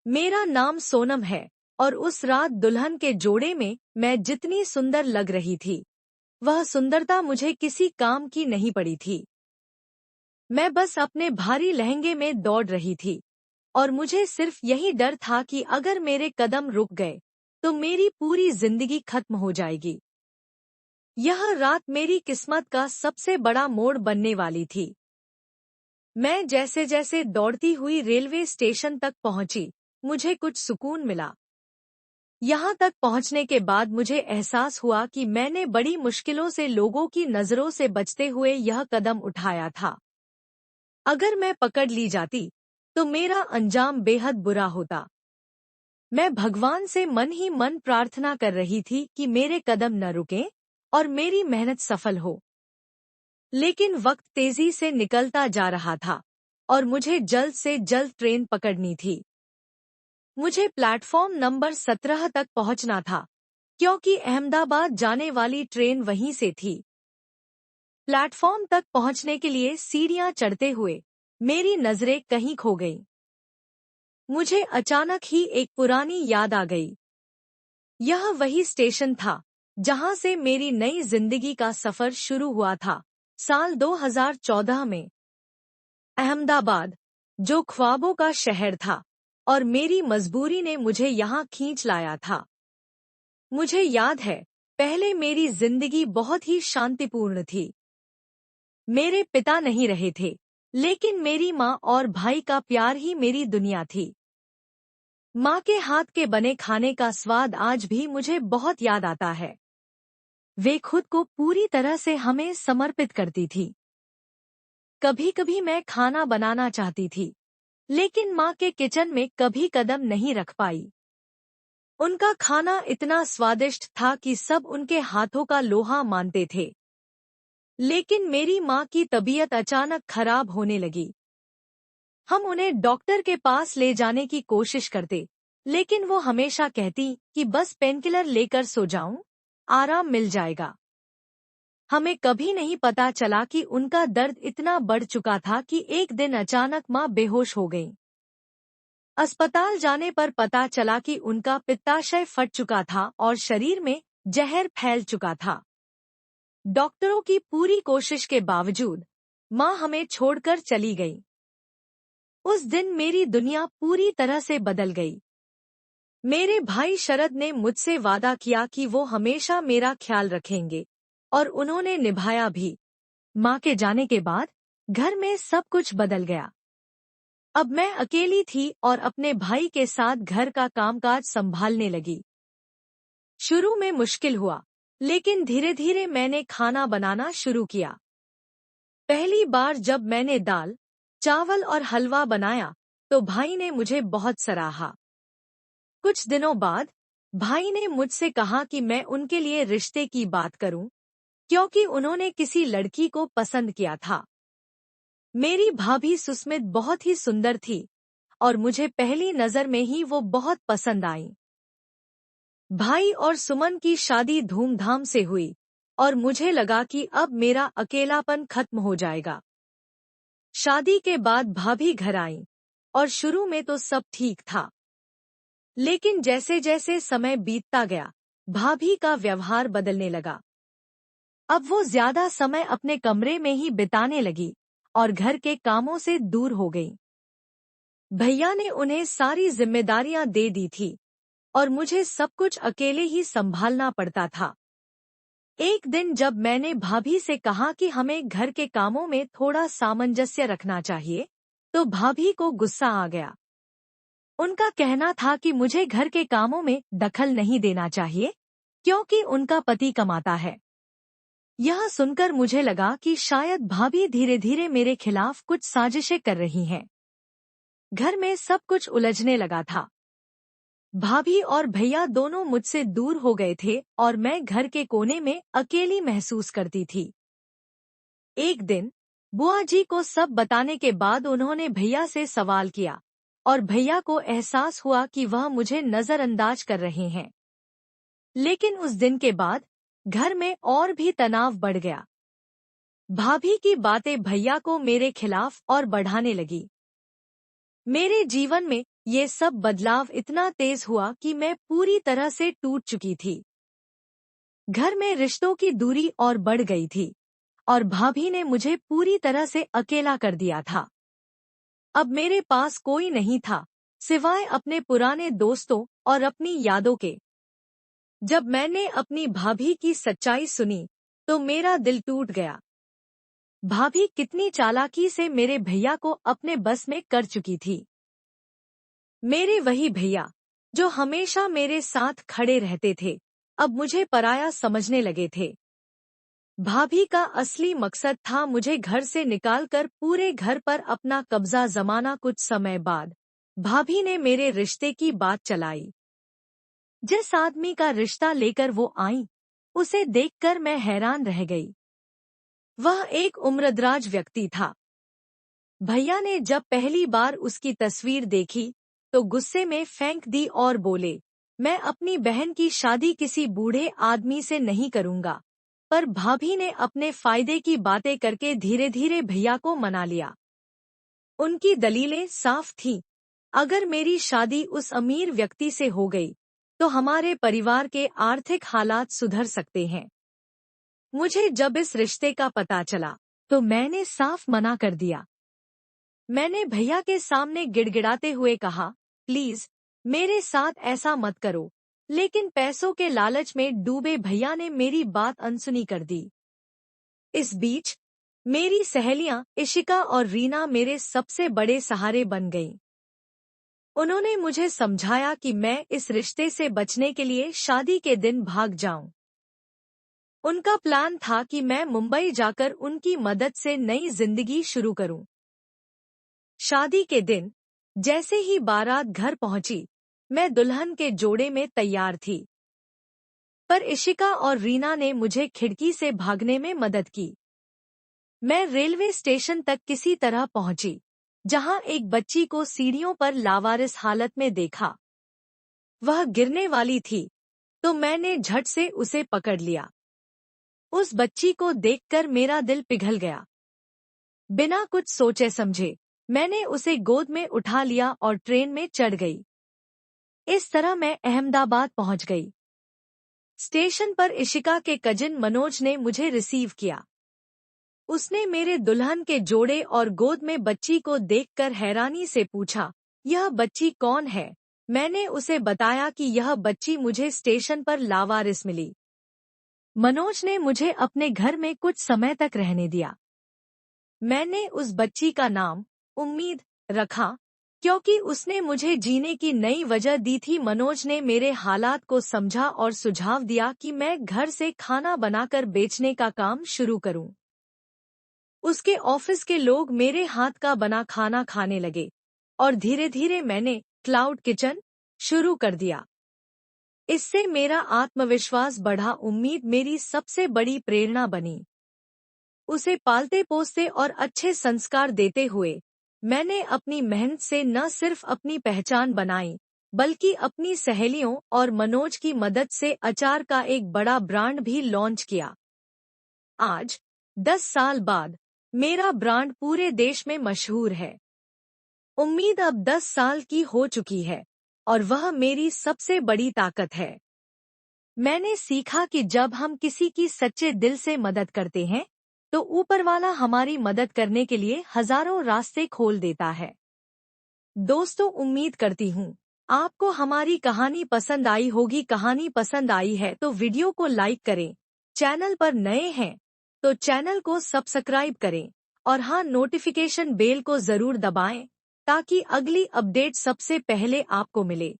मेरा नाम सोनम है और उस रात दुल्हन के जोड़े में मैं जितनी सुंदर लग रही थी, वह सुंदरता मुझे किसी काम की नहीं पड़ी थी। मैं बस अपने भारी लहंगे में दौड़ रही थी और मुझे सिर्फ यही डर था कि अगर मेरे कदम रुक गए तो मेरी पूरी जिंदगी खत्म हो जाएगी। यह रात मेरी किस्मत का सबसे बड़ा मोड़ बनने वाली थी। मैं जैसे जैसे दौड़ती हुई रेलवे स्टेशन तक पहुंची, मुझे कुछ सुकून मिला। यहाँ तक पहुँचने के बाद मुझे एहसास हुआ कि मैंने बड़ी मुश्किलों से लोगों की नज़रों से बचते हुए यह कदम उठाया था। अगर मैं पकड़ ली जाती, तो मेरा अंजाम बेहद बुरा होता। मैं भगवान से मन ही मन प्रार्थना कर रही थी कि मेरे कदम न रुकें और मेरी मेहनत सफल हो। लेकिन वक्त तेजी से निकलता जा रहा था और मुझे जल्द से जल्द ट्रेन पकड़नी थी। मुझे प्लेटफॉर्म नंबर 17 तक पहुंचना था, क्योंकि अहमदाबाद जाने वाली ट्रेन वहीं से थी। प्लेटफॉर्म तक पहुंचने के लिए सीढ़ियां चढ़ते हुए मेरी नजरें कहीं खो गईं। मुझे अचानक ही एक पुरानी याद आ गई। यह वही स्टेशन था जहां से मेरी नई जिंदगी का सफर शुरू हुआ था, साल 2014 में। अहमदाबाद, जो ख्वाबों का शहर था और मेरी मजबूरी ने मुझे यहाँ खींच लाया था। मुझे याद है, पहले मेरी जिंदगी बहुत ही शांतिपूर्ण थी। मेरे पिता नहीं रहे थे, लेकिन मेरी माँ और भाई का प्यार ही मेरी दुनिया थी। माँ के हाथ के बने खाने का स्वाद आज भी मुझे बहुत याद आता है। वे खुद को पूरी तरह से हमें समर्पित करती थी। कभी कभी मैं खाना बनाना चाहती थी, लेकिन माँ के किचन में कभी कदम नहीं रख पाई। उनका खाना इतना स्वादिष्ट था कि सब उनके हाथों का लोहा मानते थे। लेकिन मेरी माँ की तबीयत अचानक खराब होने लगी। हम उन्हें डॉक्टर के पास ले जाने की कोशिश करते, लेकिन वो हमेशा कहती कि बस पेनकिलर लेकर सो जाऊं, आराम मिल जाएगा। हमें कभी नहीं पता चला कि उनका दर्द इतना बढ़ चुका था कि एक दिन अचानक माँ बेहोश हो गईं। अस्पताल जाने पर पता चला कि उनका पित्ताशय फट चुका था और शरीर में जहर फैल चुका था। डॉक्टरों की पूरी कोशिश के बावजूद माँ हमें छोड़कर चली गई। उस दिन मेरी दुनिया पूरी तरह से बदल गई। मेरे भाई शरद ने मुझसे वादा किया कि वो हमेशा मेरा ख्याल रखेंगे, और उन्होंने निभाया भी। माँ के जाने के बाद घर में सब कुछ बदल गया। अब मैं अकेली थी और अपने भाई के साथ घर का कामकाज संभालने लगी। शुरू में मुश्किल हुआ, लेकिन धीरे धीरे मैंने खाना बनाना शुरू किया। पहली बार जब मैंने दाल, चावल और हलवा बनाया, तो भाई ने मुझे बहुत सराहा। कुछ दिनों बाद भाई ने मुझसे कहा कि मैं उनके लिए रिश्ते की बात करूं, क्योंकि उन्होंने किसी लड़की को पसंद किया था। मेरी भाभी सुस्मित बहुत ही सुंदर थी और मुझे पहली नजर में ही वो बहुत पसंद आई। भाई और सुमन की शादी धूमधाम से हुई और मुझे लगा कि अब मेरा अकेलापन खत्म हो जाएगा। शादी के बाद भाभी घर आईं और शुरू में तो सब ठीक था, लेकिन जैसे जैसे समय बीतता गया, भाभी का व्यवहार बदलने लगा। अब वो ज्यादा समय अपने कमरे में ही बिताने लगी और घर के कामों से दूर हो गई। भैया ने उन्हें सारी जिम्मेदारियां दे दी थी और मुझे सब कुछ अकेले ही संभालना पड़ता था। एक दिन जब मैंने भाभी से कहा कि हमें घर के कामों में थोड़ा सामंजस्य रखना चाहिए, तो भाभी को गुस्सा आ गया। उनका कहना था कि मुझे घर के कामों में दखल नहीं देना चाहिए, क्योंकि उनका पति कमाता है। यह सुनकर मुझे लगा कि शायद भाभी धीरे धीरे मेरे खिलाफ कुछ साजिशें कर रही हैं। घर में सब कुछ उलझने लगा था। भाभी और भैया दोनों मुझसे दूर हो गए थे और मैं घर के कोने में अकेली महसूस करती थी। एक दिन बुआ जी को सब बताने के बाद उन्होंने भैया से सवाल किया और भैया को एहसास हुआ कि वह मुझे नजरअंदाज कर रहे हैं। लेकिन उस दिन के बाद घर में और भी तनाव बढ़ गया। भाभी की बातें भैया को मेरे खिलाफ और बढ़ाने लगी। मेरे जीवन में ये सब बदलाव इतना तेज हुआ कि मैं पूरी तरह से टूट चुकी थी। घर में रिश्तों की दूरी और बढ़ गई थी और भाभी ने मुझे पूरी तरह से अकेला कर दिया था। अब मेरे पास कोई नहीं था, सिवाय अपने पुराने दोस्तों और अपनी यादों के। जब मैंने अपनी भाभी की सच्चाई सुनी, तो मेरा दिल टूट गया। भाभी कितनी चालाकी से मेरे भैया को अपने बस में कर चुकी थी। मेरे वही भैया, जो हमेशा मेरे साथ खड़े रहते थे, अब मुझे पराया समझने लगे थे। भाभी का असली मकसद था मुझे घर से निकालकर पूरे घर पर अपना कब्जा जमाना। कुछ समय बाद भाभी ने मेरे रिश्ते की बात चलाई। जिस आदमी का रिश्ता लेकर वो आई, उसे देखकर मैं हैरान रह गई। वह एक उम्रदराज व्यक्ति था। भैया ने जब पहली बार उसकी तस्वीर देखी, तो गुस्से में फेंक दी और बोले, मैं अपनी बहन की शादी किसी बूढ़े आदमी से नहीं करूंगा। पर भाभी ने अपने फायदे की बातें करके धीरे धीरे भैया को मना लिया। उनकी दलीलें साफ थीं, अगर मेरी शादी उस अमीर व्यक्ति से हो गई, तो हमारे परिवार के आर्थिक हालात सुधर सकते हैं। मुझे जब इस रिश्ते का पता चला, तो मैंने साफ मना कर दिया। मैंने भैया के सामने गिड़गिड़ाते हुए कहा, प्लीज मेरे साथ ऐसा मत करो। लेकिन पैसों के लालच में डूबे भैया ने मेरी बात अनसुनी कर दी। इस बीच मेरी सहेलियां इशिका और रीना मेरे सबसे बड़े सहारे बन गईं। उन्होंने मुझे समझाया कि मैं इस रिश्ते से बचने के लिए शादी के दिन भाग जाऊं। उनका प्लान था कि मैं मुंबई जाकर उनकी मदद से नई जिंदगी शुरू करूं। शादी के दिन जैसे ही बारात घर पहुंची, मैं दुल्हन के जोड़े में तैयार थी। पर इशिका और रीना ने मुझे खिड़की से भागने में मदद की। मैं रेलवे स्टेशन तक किसी तरह पहुंची, जहां एक बच्ची को सीढ़ियों पर लावारिस हालत में देखा। वह गिरने वाली थी, तो मैंने झट से उसे पकड़ लिया। उस बच्ची को देखकर मेरा दिल पिघल गया। बिना कुछ सोचे समझे मैंने उसे गोद में उठा लिया और ट्रेन में चढ़ गई। इस तरह मैं अहमदाबाद पहुंच गई। स्टेशन पर इशिका के कजिन मनोज ने मुझे रिसीव किया। उसने मेरे दुल्हन के जोड़े और गोद में बच्ची को देखकर हैरानी से पूछा, यह बच्ची कौन है? मैंने उसे बताया कि यह बच्ची मुझे स्टेशन पर लावारिस मिली। मनोज ने मुझे अपने घर में कुछ समय तक रहने दिया। मैंने उस बच्ची का नाम उम्मीद रखा, क्योंकि उसने मुझे जीने की नई वजह दी थी। मनोज ने मेरे हालात को समझा और सुझाव दिया कि मैं घर से खाना बनाकर बेचने का काम शुरू करूं। उसके ऑफिस के लोग मेरे हाथ का बना खाना खाने लगे और धीरे धीरे मैंने क्लाउड किचन शुरू कर दिया। इससे मेरा आत्मविश्वास बढ़ा। उम्मीद मेरी सबसे बड़ी प्रेरणा बनी। उसे पालते पोसते और अच्छे संस्कार देते हुए मैंने अपनी मेहनत से न सिर्फ अपनी पहचान बनाई, बल्कि अपनी सहेलियों और मनोज की मदद से अचार का एक बड़ा ब्रांड भी लॉन्च किया। आज 10 साल बाद मेरा ब्रांड पूरे देश में मशहूर है। उम्मीद अब 10 साल की हो चुकी है और वह मेरी सबसे बड़ी ताकत है। मैंने सीखा कि जब हम किसी की सच्चे दिल से मदद करते हैं, तो ऊपर वाला हमारी मदद करने के लिए हजारों रास्ते खोल देता है। दोस्तों, उम्मीद करती हूँ आपको हमारी कहानी पसंद आई होगी। कहानी पसंद आई है तो वीडियो को लाइक करें। चैनल पर नए हैं तो चैनल को सब्सक्राइब करें और हाँ, नोटिफिकेशन बेल को जरूर दबाएं, ताकि अगली अपडेट सबसे पहले आपको मिले।